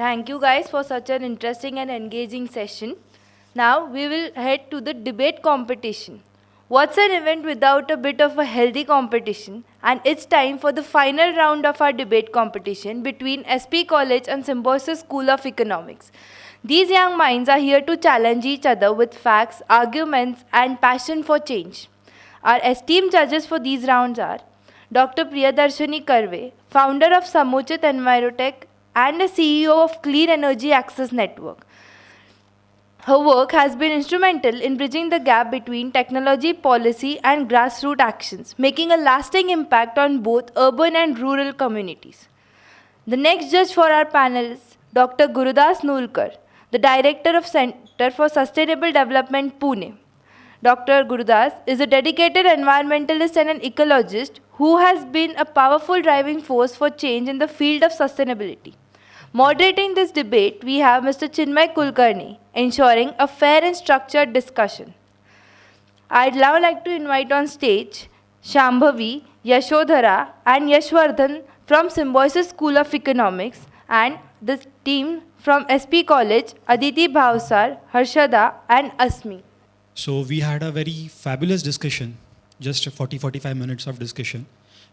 Thank you guys for such an interesting and engaging session. Now we will head to the debate competition. What's an event without a bit of a healthy competition? And it's time for the final round of our debate competition between SP College and Symbiosis School of Economics. These young minds are here to challenge each other with facts, arguments, and passion for change. Our esteemed judges for these rounds are Dr. Priyadarshini Karve, founder of Samuchit Envirotech and a CEO of Clean Energy Access Network. Her work has been instrumental in bridging the gap between technology, policy, and grassroots actions, making a lasting impact on both urban and rural communities. The next judge for our panel is Dr. Gurudas Nulkar, the Director of Center for Sustainable Development, Pune. Dr. Gurudas is a dedicated environmentalist and an ecologist who has been a powerful driving force for change in the field of sustainability. Moderating this debate, we have Mr. Chinmay Kulkarni, ensuring a fair and structured discussion. I'd now like to invite on stage Shambhavi, Yashodhara, and Yashwardhan from Symbiosis School of Economics and the team from SP College, Aditi Bhavsar, Harshada, and Asmi. So we had a very fabulous discussion, just 40-45 minutes of discussion,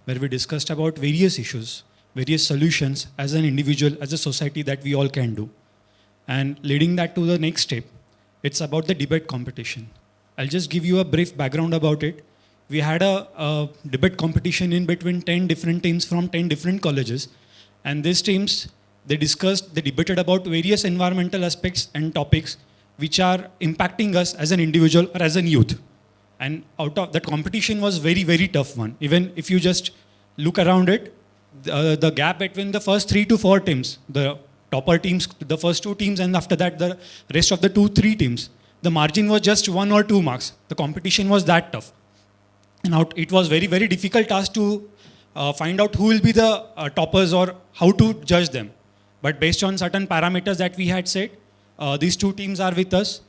where we discussed about various issues, various solutions as an individual, as a society that we all can do. And leading that to the next step, it's about the debate competition. I'll just give you a brief background about it. We had a debate competition in between 10 different teams from 10 different colleges. And these teams, they debated about various environmental aspects and topics which are impacting us as an individual or as a youth. And out of that competition was very, very tough one. Even if you just look around it, the gap between the first 3 to 4 teams, the topper teams, the first 2 teams, and after that the rest of the 2-3 teams, the margin was just 1 or 2 marks. The competition was that tough. And it was very, very difficult task to find out who will be the toppers or how to judge them. But based on certain parameters that we had set, these 2 teams are with us.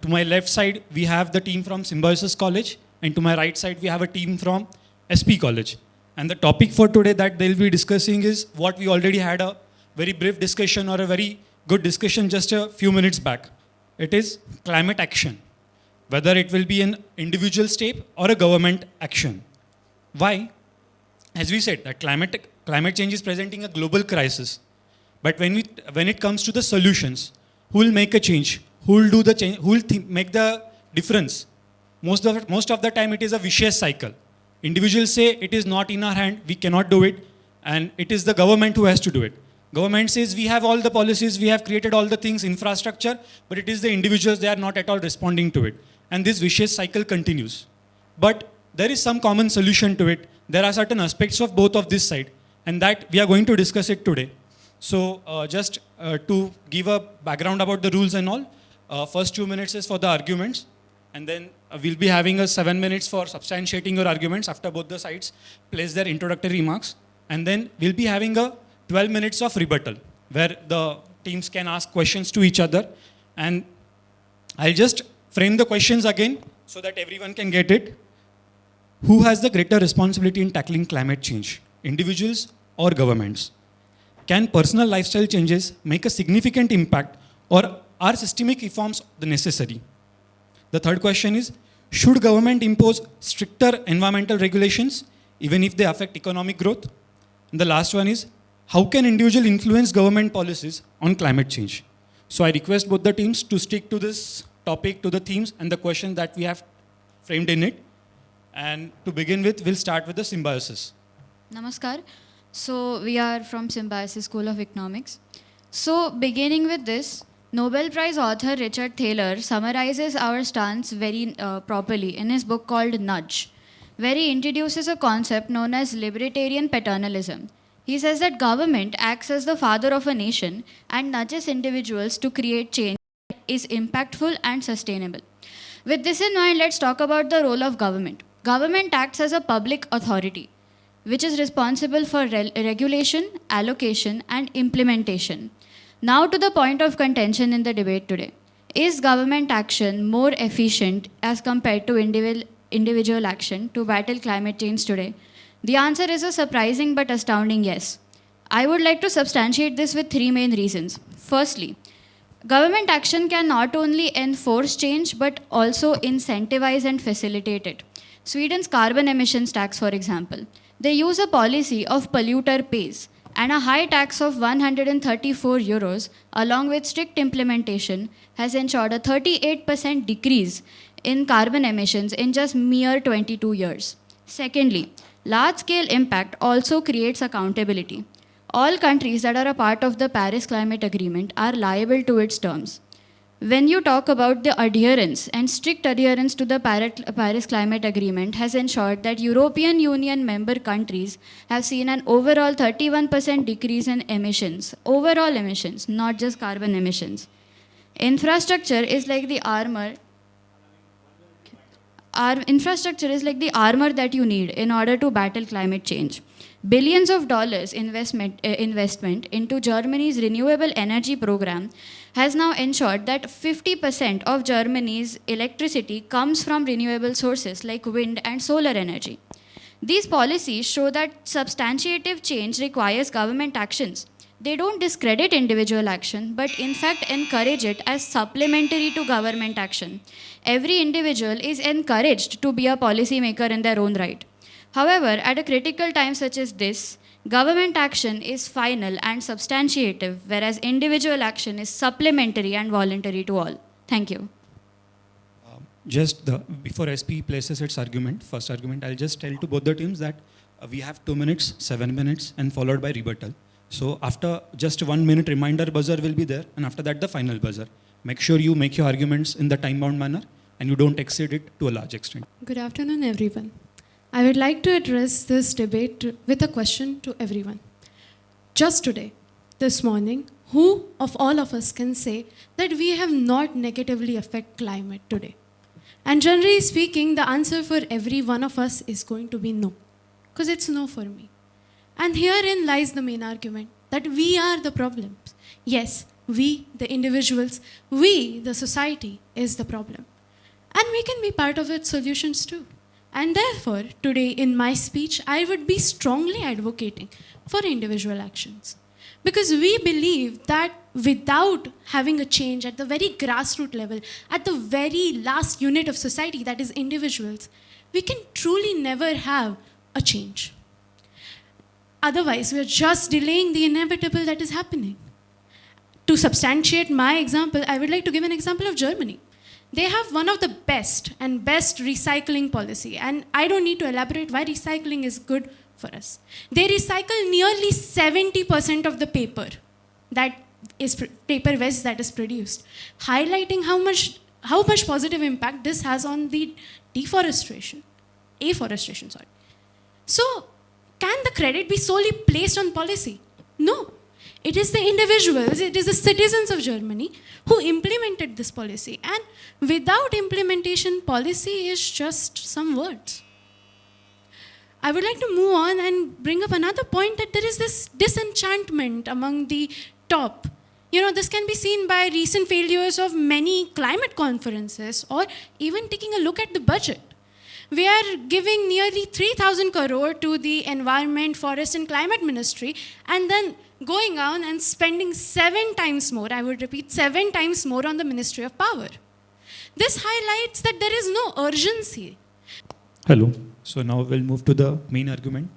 To my left side, we have the team from Symbiosis College, and to my right side, we have a team from SP College. And the topic for today that they'll be discussing is what we already had a very brief discussion or a very good discussion just a few minutes back. It is climate action, whether it will be an individual step or a government action. Why? As we said, that climate change is presenting a global crisis. But when it comes to the solutions, who will make a change? Who will do the change? Who will make the difference? Most of the time, it is a vicious cycle. Individuals say it is not in our hand, we cannot do it, and it is the government who has to do it. Government says we have all the policies, we have created all the things, infrastructure, but it is the individuals, they are not at all responding to it. And this vicious cycle continues. But there is some common solution to it. There are certain aspects of both of this side, and that we are going to discuss it today. So just to give a background about the rules and all, first 2 minutes is for the arguments, and then we'll be having 7 minutes for substantiating your arguments after both the sides place their introductory remarks. And then we'll be having 12 minutes of rebuttal, where the teams can ask questions to each other. And I'll just frame the questions again so that everyone can get it. Who has the greater responsibility in tackling climate change, individuals or governments? Can personal lifestyle changes make a significant impact, or are systemic reforms the necessary? The third question is, should government impose stricter environmental regulations even if they affect economic growth? And the last one is, how can individuals influence government policies on climate change? So I request both the teams to stick to this topic, to the themes and the questions that we have framed in it. And to begin with, we'll start with the symbiosis. Namaskar. So we are from Symbiosis School of Economics. So beginning with this, Nobel Prize author Richard Thaler summarizes our stance very properly in his book called Nudge, where he introduces a concept known as libertarian paternalism. He says that government acts as the father of a nation and nudges individuals to create change that is impactful and sustainable. With this in mind, let's talk about the role of government. Government acts as a public authority, which is responsible for regulation, allocation, and implementation. Now to the point of contention in the debate today. Is government action more efficient as compared to individual action to battle climate change today? The answer is a surprising but astounding yes. I would like to substantiate this with three main reasons. Firstly, government action can not only enforce change but also incentivize and facilitate it. Sweden's carbon emissions tax, for example, they use a policy of polluter pays, and a high tax of 134 euros, along with strict implementation, has ensured a 38% decrease in carbon emissions in just mere 22 years. Secondly, large-scale impact also creates accountability. All countries that are a part of the Paris Climate Agreement are liable to its terms. When you talk about the adherence and strict adherence to the Paris Climate Agreement has ensured that European Union member countries have seen an overall 31% decrease in emissions, overall emissions, not just carbon emissions. Infrastructure is like the armor. Our infrastructure is like the armor that you need in order to battle climate change. Billions of dollars investment into Germany's renewable energy program has now ensured that 50% of Germany's electricity comes from renewable sources like wind and solar energy. These policies show that substantiative change requires government actions. They don't discredit individual action, but in fact encourage it as supplementary to government action. Every individual is encouraged to be a policymaker in their own right. However, at a critical time such as this, government action is final and substantiative, whereas individual action is supplementary and voluntary to all. Thank you. Before SP places its argument, first argument, I'll just tell to both the teams that we have 2 minutes, 7 minutes, and followed by rebuttal. So after just 1 minute reminder buzzer will be there, and after that the final buzzer. Make sure you make your arguments in the time-bound manner, and you don't exceed it to a large extent. Good afternoon, everyone. I would like to address this debate with a question to everyone. Just today, this morning, who of all of us can say that we have not negatively affected climate today? And generally speaking, the answer for every one of us is going to be no, because it's no for me. And herein lies the main argument, that we are the problems. Yes, we, the individuals, we, the society, is the problem. And we can be part of its solutions too. And therefore, today in my speech, I would be strongly advocating for individual actions. Because we believe that without having a change at the very grassroots level, at the very last unit of society, that is individuals, we can truly never have a change. Otherwise, we are just delaying the inevitable that is happening. To substantiate my example, I would like to give an example of Germany. They have one of the best recycling policy. And I don't need to elaborate why recycling is good for us. They recycle nearly 70% of the paper waste that is produced, highlighting how much positive impact this has on the afforestation. So, can the credit be solely placed on policy? No. It is the individuals, it is the citizens of Germany who implemented this policy. And without implementation, policy is just some words. I would like to move on and bring up another point, that there is this disenchantment among the top. This can be seen by recent failures of many climate conferences, or even taking a look at the budget. We are giving nearly 3,000 crore to the Environment, Forest and Climate Ministry, and then going on and spending 7 times more, I would repeat, 7 times more on the Ministry of Power. This highlights that there is no urgency. Hello. So now we'll move to the main argument.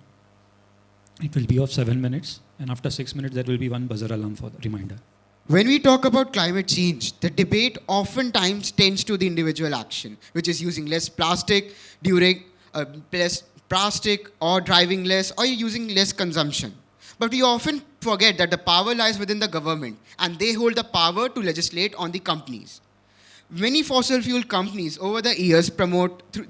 It will be of 7 minutes, and after 6 minutes there will be one buzzer alarm for the reminder. When we talk about climate change, the debate oftentimes tends to the individual action, which is using less plastic, or driving less, or using less consumption. But we often forget that the power lies within the government, and they hold the power to legislate on the companies. Many fossil fuel companies over the years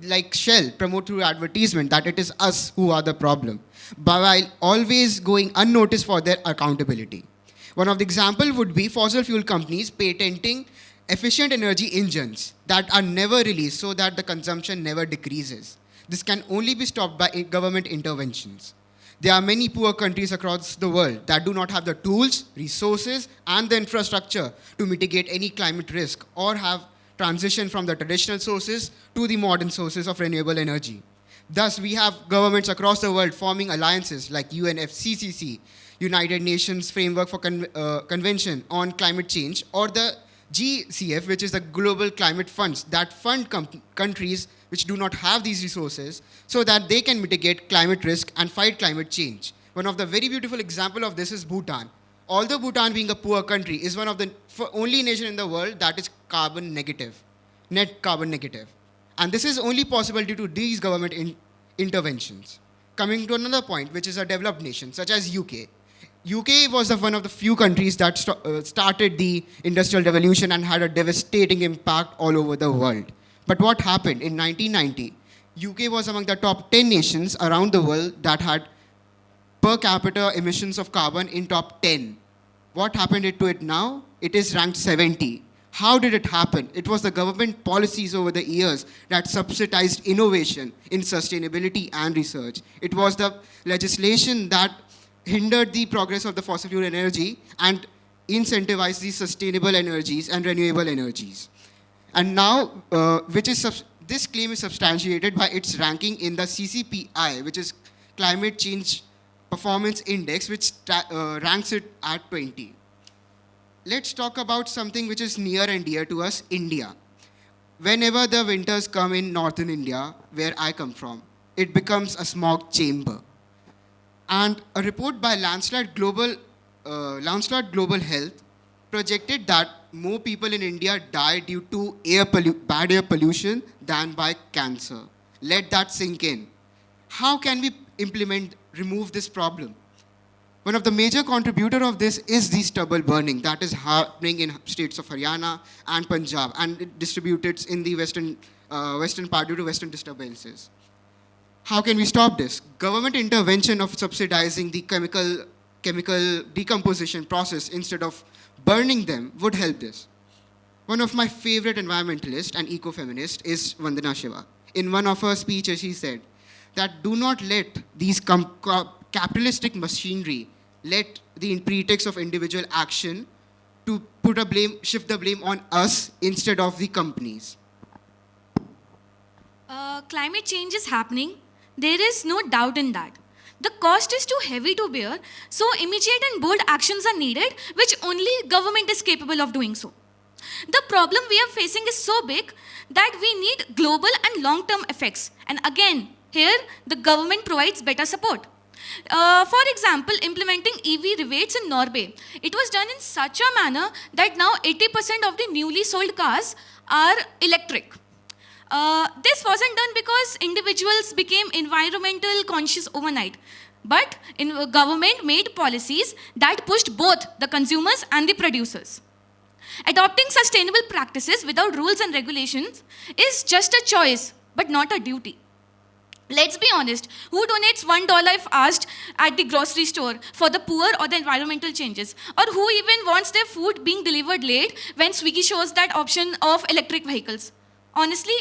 like Shell, promote through advertisement that it is us who are the problem, but while always going unnoticed for their accountability. One of the examples would be fossil fuel companies patenting efficient energy engines that are never released so that the consumption never decreases. This can only be stopped by government interventions. There are many poor countries across the world that do not have the tools, resources, and the infrastructure to mitigate any climate risk or have transition from the traditional sources to the modern sources of renewable energy. Thus, we have governments across the world forming alliances like UNFCCC, United Nations Framework for Convention on Climate Change, or the GCF, which is the Global Climate Funds that fund countries which do not have these resources so that they can mitigate climate risk and fight climate change. One of the very beautiful example of this is Bhutan. Although Bhutan, being a poor country, is one of the only nation in the world that is carbon negative, net carbon negative. And this is only possible due to these government interventions. Coming to another point, which is a developed nation, such as UK. UK was one of the few countries that started the Industrial Revolution and had a devastating impact all over the world. But what happened in 1990? UK was among the top 10 nations around the world that had per capita emissions of carbon in top 10. What happened to it now? It is ranked 70. How did it happen? It was the government policies over the years that subsidized innovation in sustainability and research. It was the legislation that hindered the progress of the fossil fuel energy and incentivized the sustainable energies and renewable energies. And now, this claim is substantiated by its ranking in the CCPI, which is Climate Change Performance Index, which ranks it at 20. Let's talk about something which is near and dear to us, India. Whenever the winters come in northern India, where I come from, it becomes a smog chamber. And a report by Landslide Global Health projected that more people in India die due to bad air pollution than by cancer. Let that sink in. How can we remove this problem? One of the major contributors of this is the stubble burning that is happening in states of Haryana and Punjab, and it distributed in the western part due to western disturbances. How can we stop this? Government intervention of subsidizing the chemical decomposition process instead of burning them would help this. One of my favorite environmentalists and eco-feminists is Vandana Shiva. In one of her speeches, she said that do not let these capitalistic machinery let the pretext of individual action to shift the blame on us instead of the companies. Climate change is happening. There is no doubt in that. The cost is too heavy to bear, so immediate and bold actions are needed, which only government is capable of doing so. The problem we are facing is so big that we need global and long-term effects. And again, here the government provides better support. For example, implementing EV rebates in Norway. It was done in such a manner that now 80% of the newly sold cars are electric. This wasn't done because individuals became environmental conscious overnight, but government made policies that pushed both the consumers and the producers. Adopting sustainable practices without rules and regulations is just a choice, but not a duty. Let's be honest, who donates $1 if asked at the grocery store for the poor or the environmental changes? Or who even wants their food being delivered late when Swiggy shows that option of electric vehicles? Honestly,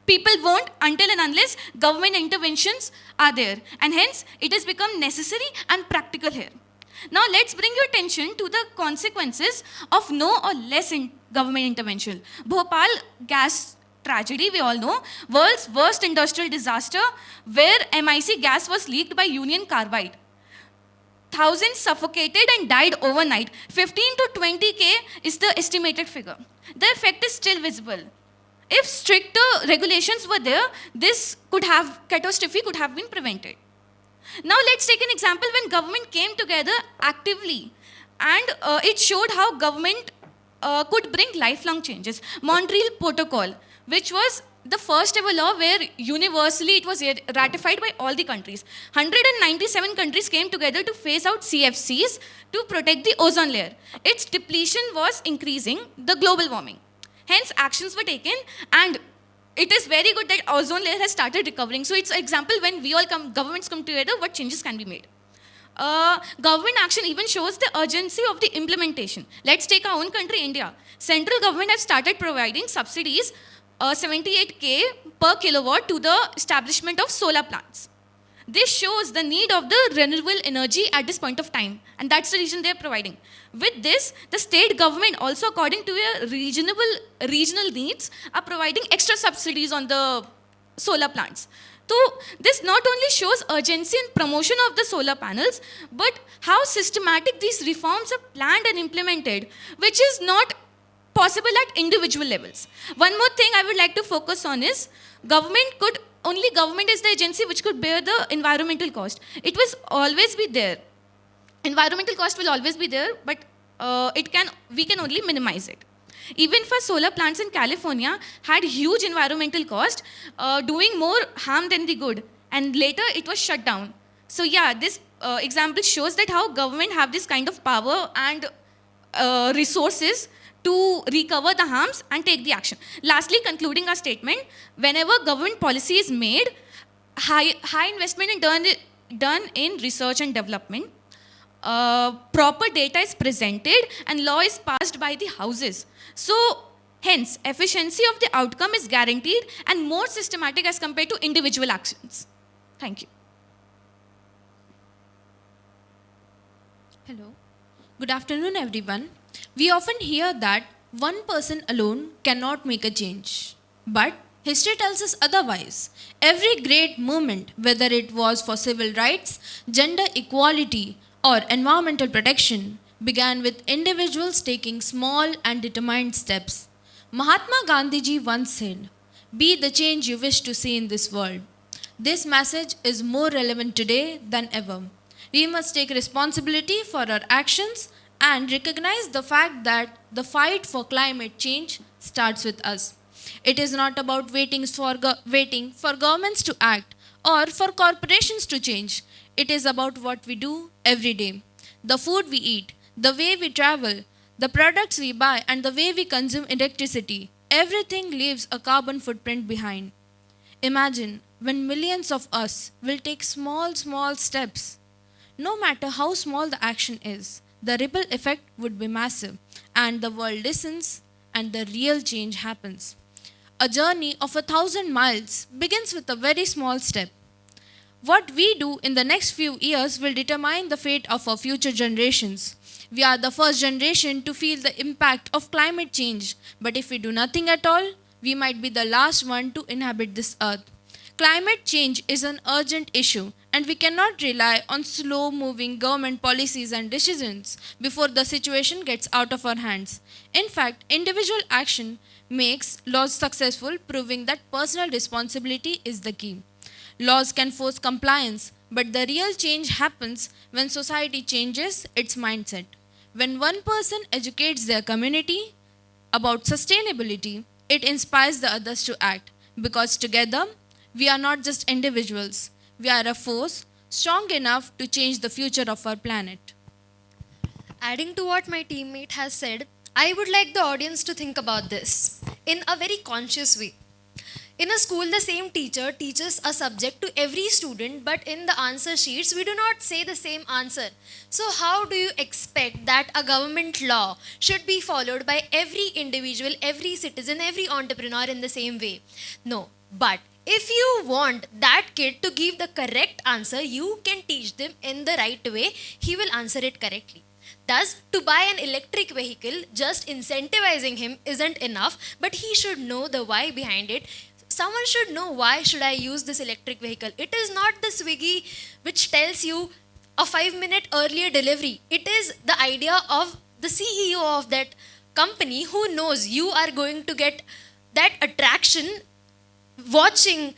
people won't until and unless government interventions are there. And hence, it has become necessary and practical here. Now, let's bring your attention to the consequences of no or less government intervention. Bhopal gas tragedy, we all know, world's worst industrial disaster where MIC gas was leaked by Union Carbide. Thousands suffocated and died overnight. 15 to 20K is the estimated figure. The effect is still visible. If stricter regulations were there, this catastrophe could have been prevented. Now let's take an example when government came together actively and it showed how government could bring lifelong changes. Montreal Protocol, which was the first ever law where universally it was ratified by all the countries. 197 countries came together to phase out CFCs to protect the ozone layer. Its depletion was increasing the global warming. Hence, actions were taken, and it is very good that ozone layer has started recovering. So it's an example when governments come together, what changes can be made. Government action even shows the urgency of the implementation. Let's take our own country, India. Central government has started providing subsidies, 78K per kilowatt to the establishment of solar plants. This shows the need of the renewable energy at this point of time, and that's the reason they're providing. With this, the state government also, according to their regional needs, are providing extra subsidies on the solar plants. So this not only shows urgency and promotion of the solar panels, but how systematic these reforms are planned and implemented, which is not possible at individual levels. One more thing I would like to focus on is only government is the agency which could bear the environmental cost. It will always be there. Environmental cost will always be there, but we can only minimize it. Even for solar plants in California had huge environmental cost, doing more harm than the good, and later it was shut down. So yeah, this example shows that how government have this kind of power and resources to recover the harms and take the action. Lastly, concluding our statement, whenever government policy is made, high investment is done in research and development, proper data is presented, and law is passed by the houses. So hence, efficiency of the outcome is guaranteed and more systematic as compared to individual actions. Thank you. Hello. Good afternoon, everyone. We often hear that one person alone cannot make a change. But history tells us otherwise. Every great movement, whether it was for civil rights, gender equality, or environmental protection, began with individuals taking small and determined steps. Mahatma Gandhi once said, "Be the change you wish to see in this world." This message is more relevant today than ever. We must take responsibility for our actions and recognize the fact that the fight for climate change starts with us. It is not about waiting for governments to act or for corporations to change. It is about what we do every day. The food we eat, the way we travel, the products we buy, and the way we consume electricity. Everything leaves a carbon footprint behind. Imagine when millions of us will take small steps. No matter how small the action is, the ripple effect would be massive, and the world listens, and the real change happens. A journey of 1,000 miles begins with a very small step. What we do in the next few years will determine the fate of our future generations. We are the first generation to feel the impact of climate change, but if we do nothing at all, we might be the last one to inhabit this earth. Climate change is an urgent issue, and we cannot rely on slow-moving government policies and decisions before the situation gets out of our hands. In fact, individual action makes laws successful, proving that personal responsibility is the key. Laws can force compliance, but the real change happens when society changes its mindset. When one person educates their community about sustainability, it inspires the others to act, because together, we are not just individuals. We are a force strong enough to change the future of our planet. Adding to what my teammate has said, I would like the audience to think about this in a very conscious way. In a school, the same teacher teaches a subject to every student, but in the answer sheets, we do not say the same answer. So how do you expect that a government law should be followed by every individual, every citizen, every entrepreneur in the same way? No, but if you want that kid to give the correct answer, you can teach them in the right way. He will answer it correctly. Thus, to buy an electric vehicle, just incentivizing him isn't enough, but he should know the why behind it. Someone should know, why should I use this electric vehicle? It is not the Swiggy which tells you a 5-minute earlier delivery. It is the idea of the CEO of that company who knows you are going to get that attraction watching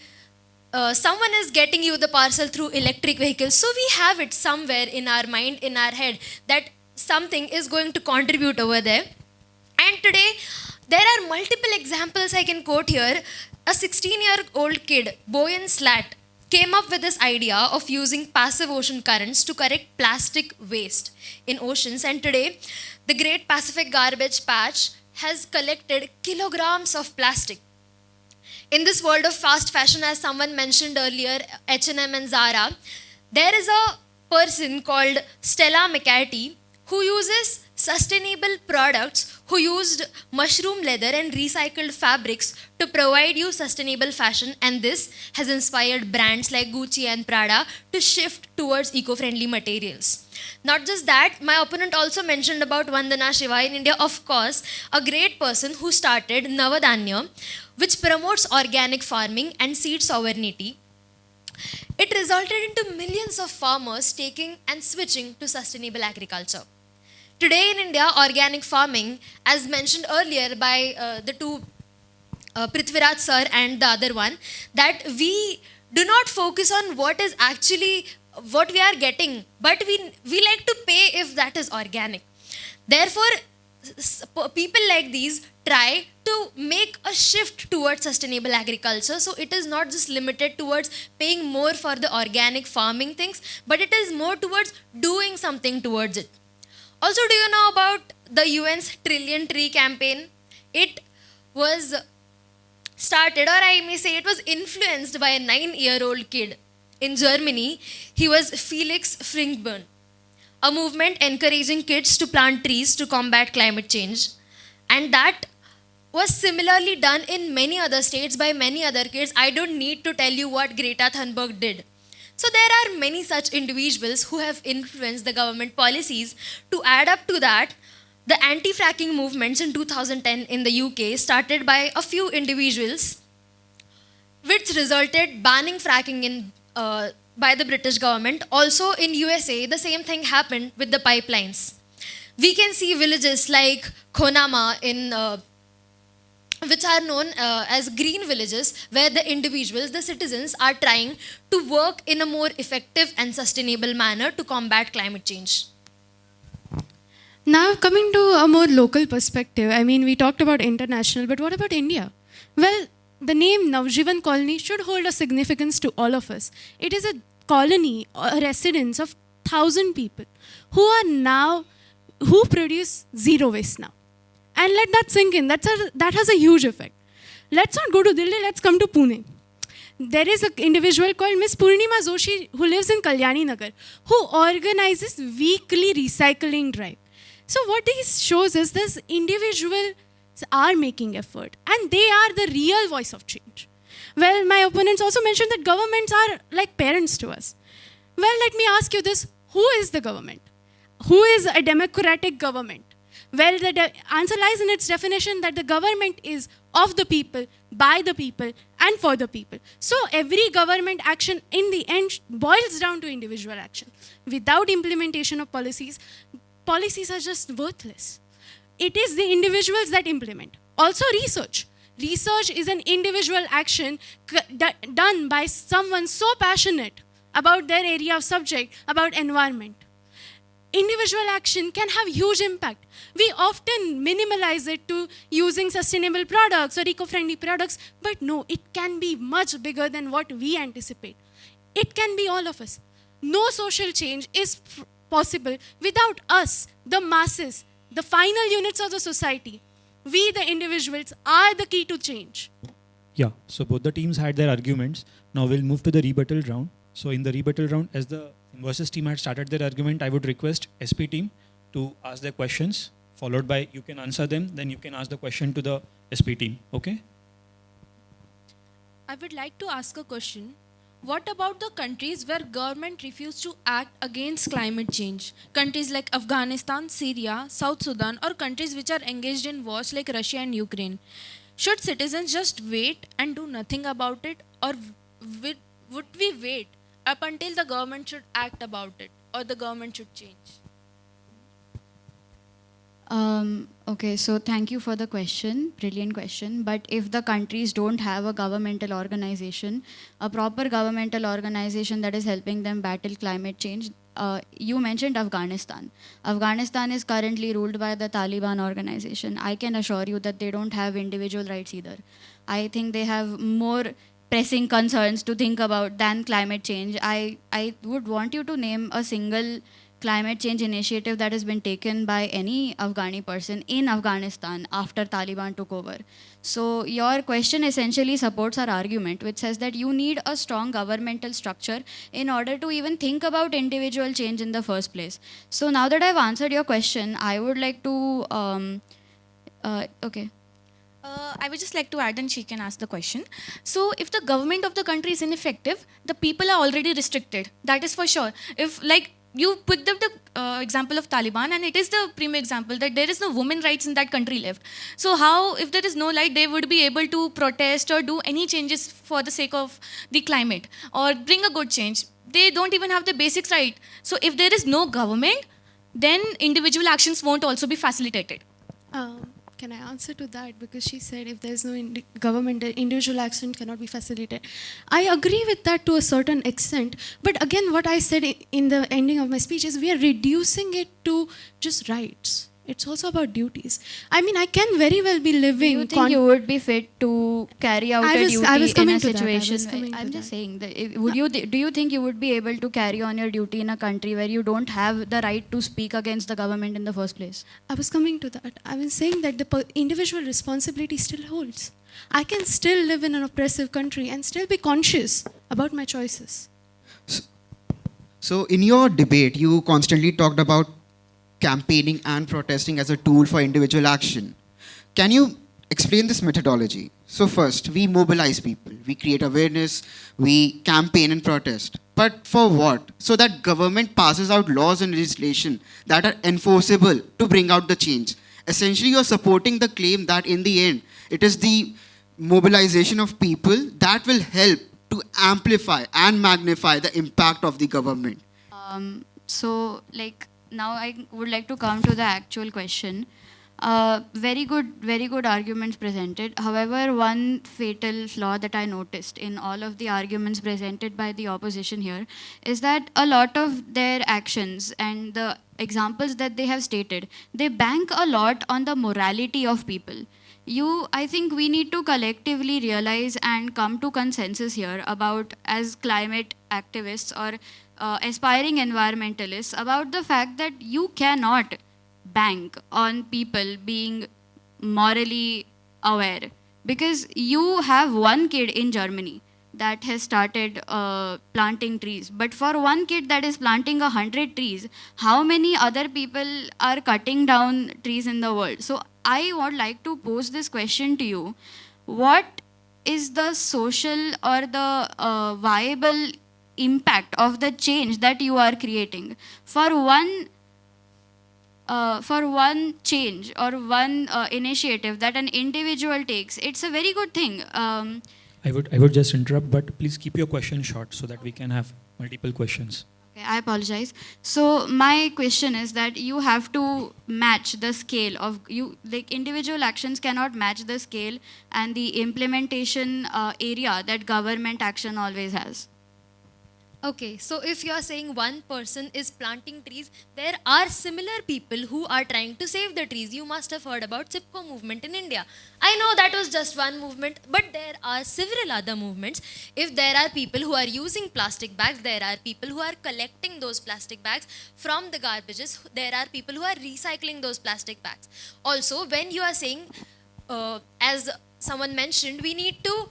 someone is getting you the parcel through electric vehicles. So we have it somewhere in our mind, in our head, that something is going to contribute over there. And today, there are multiple examples I can quote here. A 16-year-old kid, Boyan Slat, came up with this idea of using passive ocean currents to correct plastic waste in oceans. And today, the Great Pacific Garbage Patch has collected kilograms of plastic. In this world of fast fashion, as someone mentioned earlier, H&M and Zara, there is a person called Stella McCarthy who uses sustainable products, who used mushroom leather and recycled fabrics to provide you sustainable fashion, and this has inspired brands like Gucci and Prada to shift towards eco-friendly materials. Not just that, my opponent also mentioned about Vandana Shiva in India, of course, a great person who started Navadanya, which promotes organic farming and seed sovereignty. It resulted into millions of farmers taking and switching to sustainable agriculture. Today in India, organic farming, as mentioned earlier by the two Prithviraj sir and the other one, that we do not focus on what is actually what we are getting, but we like to pay if that is organic. Therefore, people like these try to make a shift towards sustainable agriculture. So it is not just limited towards paying more for the organic farming things, but it is more towards doing something towards it. Also, do you know about the UN's Trillion Tree campaign? It was started, or I may say it was influenced by a 9-year-old kid in Germany. He was Felix Frinkburn, a movement encouraging kids to plant trees to combat climate change. And that was similarly done in many other states by many other kids. I don't need to tell you what Greta Thunberg did. So there are many such individuals who have influenced the government policies. To add up to that, the anti-fracking movements in 2010 in the UK started by a few individuals, which resulted banning fracking by the British government. Also in USA, the same thing happened with the pipelines. We can see villages like Konama which are known as green villages, where the individuals, the citizens, are trying to work in a more effective and sustainable manner to combat climate change. Now, coming to a more local perspective, I mean, we talked about international, but what about India? Well, the name Navjivan Colony should hold a significance to all of us. It is a colony, a residence of 1,000 people who produce zero waste now. And let that sink in. That has a huge effect. Let's not go to Delhi, let's come to Pune. There is an individual called Miss Purnima Joshi who lives in Kalyani Nagar, who organizes weekly recycling drive. So what this shows is this individuals are making effort, and they are the real voice of change. Well, my opponents also mentioned that governments are like parents to us. Well, let me ask you this. Who is the government? Who is a democratic government? Well, the answer lies in its definition that the government is of the people, by the people, and for the people. So every government action in the end boils down to individual action. Without implementation of policies are just worthless. It is the individuals that implement. Also research. Research is an individual action done by someone so passionate about their area of subject, about environment. Individual action can have huge impact. We often minimalize it to using sustainable products or eco-friendly products, but no, it can be much bigger than what we anticipate. It can be all of us. No social change is possible without us, the masses, the final units of the society. We, the individuals, are the key to change. Yeah, so both the teams had their arguments. Now we'll move to the rebuttal round. So in the rebuttal round, as the versus team had started their argument, I would request SP team to ask their questions, followed by you can answer them, then you can ask the question to the SP team, okay? I would like to ask a question. What about the countries where government refuse to act against climate change? Countries like Afghanistan, Syria, South Sudan, or countries which are engaged in wars like Russia and Ukraine. Should citizens just wait and do nothing about it, or would we wait up until the government should act about it, or the government should change? Okay, so thank you for the question, brilliant question. But if the countries don't have a governmental organization, a proper governmental organization that is helping them battle climate change, you mentioned Afghanistan. Afghanistan is currently ruled by the Taliban organization. I can assure you that they don't have individual rights either. I think they have more pressing concerns to think about than climate change. I would want you to name a single climate change initiative that has been taken by any Afghani person in Afghanistan after Taliban took over. So your question essentially supports our argument, which says that you need a strong governmental structure in order to even think about individual change in the first place. So now that I've answered your question, I would like to, okay. I would just like to add, and she can ask the question. So if the government of the country is ineffective, the people are already restricted. That is for sure. If like you put the example of Taliban, and it is the prime example that there is no women rights in that country left. So how, if there is no light, they would be able to protest or do any changes for the sake of the climate or bring a good change? They don't even have the basics right. So if there is no government, then individual actions won't also be facilitated. Can I answer to that? Because she said if there's no government, the individual action cannot be facilitated. I agree with that to a certain extent. But again, what I said in the ending of my speech is we are reducing it to just rights. It's also about duties. I mean, I can very well be living. Do you think you would be fit to carry out a duty in a situation? I'm just saying that. Do you think you would be able to carry on your duty in a country where you don't have the right to speak against the government in the first place? I was coming to that. I was saying that the individual responsibility still holds. I can still live in an oppressive country and still be conscious about my choices. So in your debate, you constantly talked about campaigning and protesting as a tool for individual action. Can you explain this methodology? So first, we mobilize people, we create awareness, we campaign and protest. But for what? So that government passes out laws and legislation that are enforceable to bring out the change. Essentially, you're supporting the claim that in the end, it is the mobilization of people that will help to amplify and magnify the impact of the government. Now I would like to come to the actual question. Very good arguments presented. However, one fatal flaw that I noticed in all of the arguments presented by the opposition here is that a lot of their actions and the examples that they have stated, they bank a lot on the morality of people. I think we need to collectively realize and come to consensus here about, as climate activists or aspiring environmentalists, about the fact that you cannot bank on people being morally aware, because you have one kid in Germany that has started planting trees, but for one kid that is planting 100 trees, how many other people are cutting down trees in the world? So I would like to pose this question to you: what is the social or the viable impact of the change that you are creating? For one change or one initiative that an individual takes, it's a very good thing. I would just interrupt, but please keep your question short so that we can have multiple questions. Okay, I apologize. So my question is that you have to match the scale of individual actions cannot match the scale and the implementation area that government action always has. Okay, so if you are saying one person is planting trees, there are similar people who are trying to save the trees. You must have heard about Chipko movement in India. I know that was just one movement, but there are several other movements. If there are people who are using plastic bags, there are people who are collecting those plastic bags from the garbages. There are people who are recycling those plastic bags. Also, when you are saying, as someone mentioned, we need to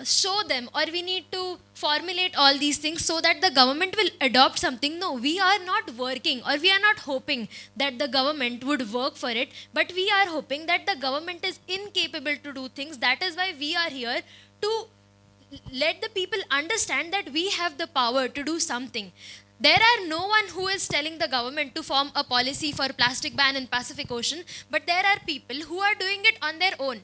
show them, or we need to formulate all these things so that the government will adopt something. No, we are not working, or we are not hoping that the government would work for it, but we are hoping that the government is incapable to do things. That is why we are here to let the people understand that we have the power to do something. There are no one who is telling the government to form a policy for plastic ban in Pacific Ocean, but there are people who are doing it on their own.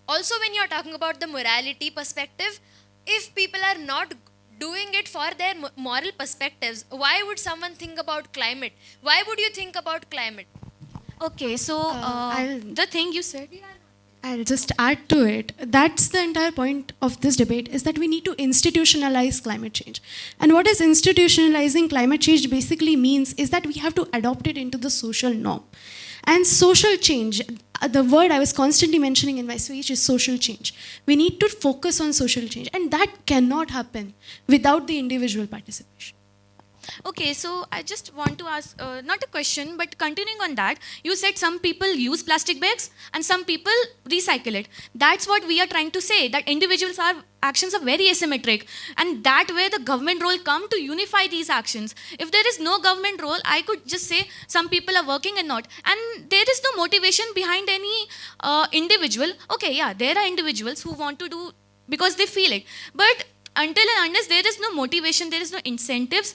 Also, when you're talking about the morality perspective, if people are not doing it for their moral perspectives, why would someone think about climate? Why would you think about climate? Okay, so The thing you said, I'll just add to it. That's the entire point of this debate, is that we need to institutionalize climate change. And what is institutionalizing climate change basically means is that we have to adopt it into the social norm. And social change, the word I was constantly mentioning in my speech is social change. We need to focus on social change, and that cannot happen without the individual participation. okay, so I just want to ask, not a question, but continuing on that, you said some people use plastic bags and some people recycle it. That's what we are trying to say, that individuals' actions are very asymmetric, and that way the government role come to unify these actions. If there is no government role, I could just say some people are working and not, and there is no motivation behind any individual. Okay, yeah, there are individuals who want to do because they feel it, but until and unless there is no motivation, there is no incentives,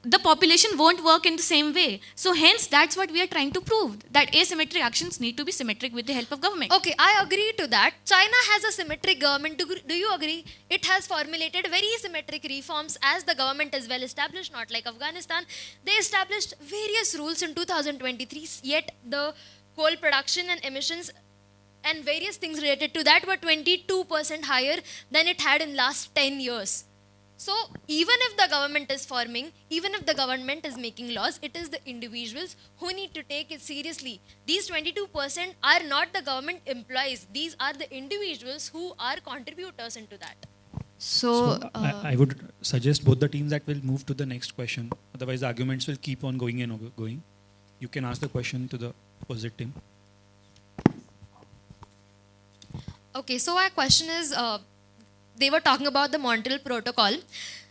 the population won't work in the same way. So hence, that's what we are trying to prove, that asymmetric actions need to be symmetric with the help of government. Okay, I agree to that. China has a symmetric government. Do you agree? It has formulated very symmetric reforms as the government is well established, not like Afghanistan. They established various rules in 2023, yet the coal production and emissions and various things related to that were 22% higher than it had in last 10 years. So even if the government is forming, even if the government is making laws, it is the individuals who need to take it seriously. These 22% are not the government employees. These are the individuals who are contributors into that. So, I would suggest both the teams that will move to the next question. Otherwise, the arguments will keep on going and going. You can ask the question to the opposite team. Okay, so our question is, they were talking about the Montreal Protocol.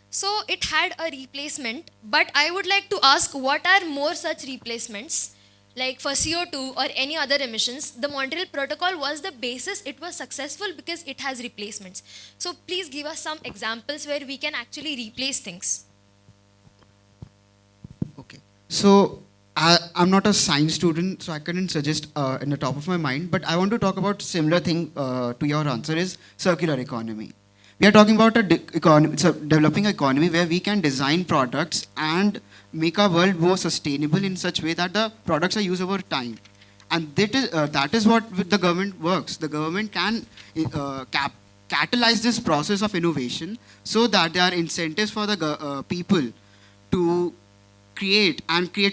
So it had a replacement, but I would like to ask, what are more such replacements? Like for CO2 or any other emissions, the Montreal Protocol was the basis. It was successful because it has replacements. So please give us some examples where we can actually replace things. Okay. So I'm not a science student, so I couldn't suggest in the top of my mind, but I want to talk about similar thing to your answer is circular economy. We are talking about developing economy where we can design products and make our world more sustainable in such way that the products are used over time. And that is what the government works. The government can catalyze this process of innovation so that there are incentives for the people to create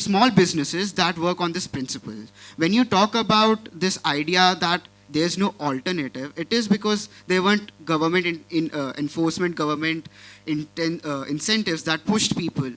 small businesses that work on this principle. When you talk about this idea that there's no alternative, it is because there weren't government enforcement, government incentives that pushed people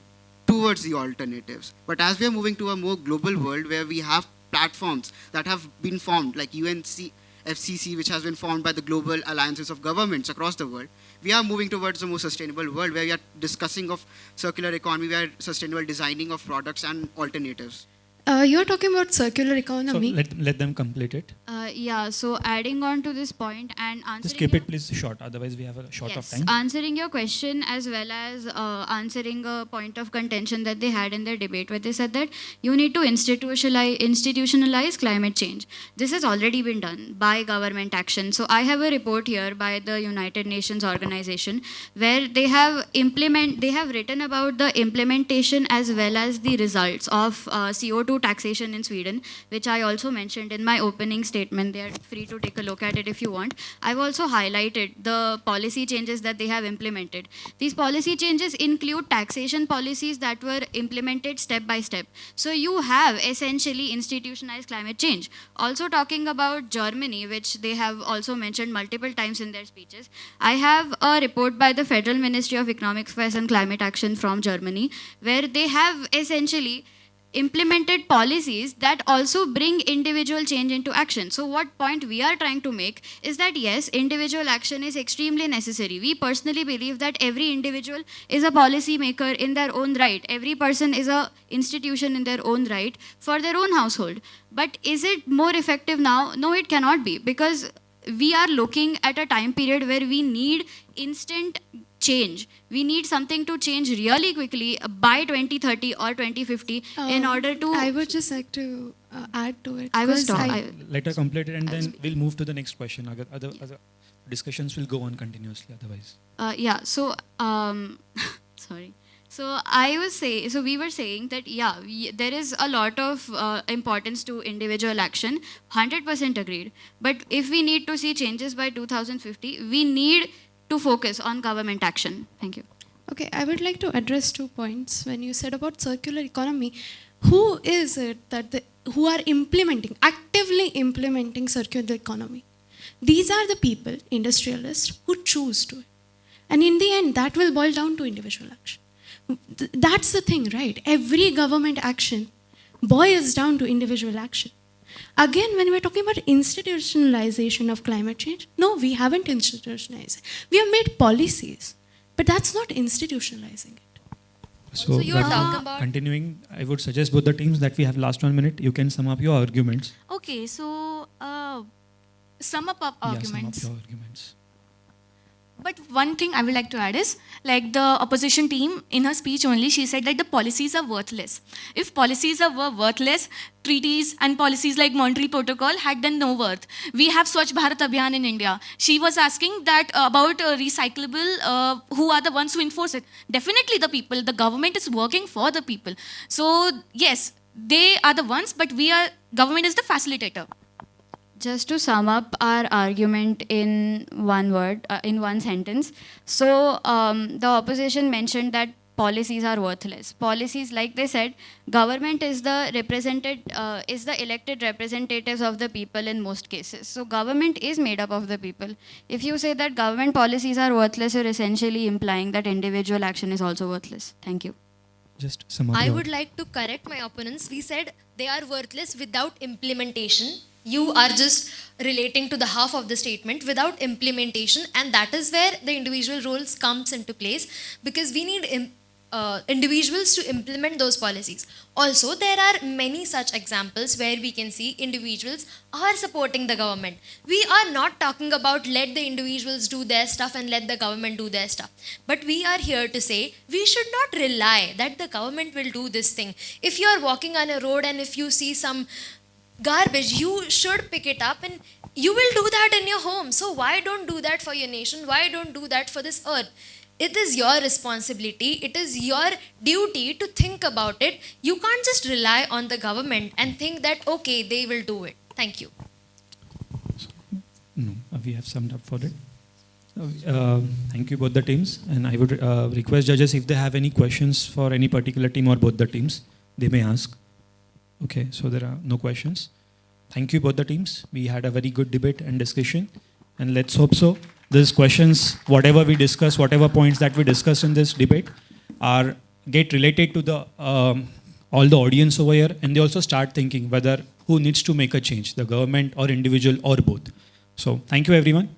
towards the alternatives. But as we are moving to a more global world where we have platforms that have been formed, like UNFCCC, which has been formed by the global alliances of governments across the world, we are moving towards a more sustainable world where we are discussing of circular economy, where sustainable designing of products and alternatives. You're talking about circular economy. So let them complete it. yeah, so adding on to this point and answering Just keep it please short, otherwise we have a short of time. Answering your question as well as answering a point of contention that they had in their debate where they said that you need to institutionalize climate change. This has already been done by government action. So I have a report here by the United Nations organization where they have written about the implementation as well as the results of CO2 taxation in Sweden, which I also mentioned in my opening statement. They are free to take a look at it if you want. I've also highlighted the policy changes that they have implemented. These policy changes include taxation policies that were implemented step by step. So you have essentially institutionalized climate change. Also talking about Germany, which they have also mentioned multiple times in their speeches, I have a report by the Federal Ministry of Economic Affairs and Climate Action from Germany, where they have essentially implemented policies that also bring individual change into action. So what point we are trying to make is that yes, individual action is extremely necessary. We personally believe that every individual is a policy maker in their own right. Every person is an institution in their own right for their own household. But is it more effective now? No, it cannot be, because we are looking at a time period where we need instant change. We need something to change really quickly by 2030 or 2050 in order to... I would just like to add to it. I will stop. Let her complete it and then we'll move to the next question. Other discussions will go on continuously otherwise. Sorry. So we were saying that there is a lot of importance to individual action. 100% agreed. But if we need to see changes by 2050, we need to focus on government action. Thank you. Okay, I would like to address 2 points. When you said about circular economy, who is it who are actively implementing circular economy? These are the people, industrialists, who choose to. And in the end, that will boil down to individual action. That's the thing, right? Every government action boils down to individual action. Again, when we're talking about institutionalization of climate change, no, we haven't institutionalized it. We have made policies, but that's not institutionalizing it. So you are talking about... Continuing, I would suggest both the teams that we have last 1 minute. You can sum up your arguments. Okay, so sum up our arguments. Yeah, sum up your arguments. But one thing I would like to add is, like the opposition team, in her speech only, she said that the policies are worthless. If policies were worthless, treaties and policies like Montreal Protocol had then no worth. We have Swachh Bharat Abhiyan in India. She was asking that about recyclable, who are the ones who enforce it? Definitely the people. The government is working for the people. So yes, they are the ones, but government is the facilitator. Just to sum up our argument in one word, in one sentence. So the opposition mentioned that policies are worthless. Policies, like they said, government is the elected representatives of the people in most cases. So government is made up of the people. If you say that government policies are worthless, you're essentially implying that individual action is also worthless. Thank you. Just some I other- would like to correct my opponents. We said they are worthless without implementation. You are just relating to the half of the statement without implementation, and that is where the individual roles comes into place, because we need individuals to implement those policies. Also, there are many such examples where we can see individuals are supporting the government. We are not talking about let the individuals do their stuff and let the government do their stuff. But we are here to say we should not rely that the government will do this thing. If you are walking on a road and if you see some garbage, you should pick it up, and you will do that in your home. So why don't do that for your nation? Why don't do that for this earth? It is your responsibility. It is your duty to think about it. You can't just rely on the government and think that, okay, they will do it. Thank you. No, we have summed up for it. Thank you both the teams, and I would request judges if they have any questions for any particular team or both the teams, they may ask. Okay, so there are no questions. Thank you both the teams. We had a very good debate and discussion, and let's hope so. These questions, whatever we discuss, whatever points that we discuss in this debate, get related to the all the audience over here, and they also start thinking whether who needs to make a change, the government or individual or both. So thank you everyone.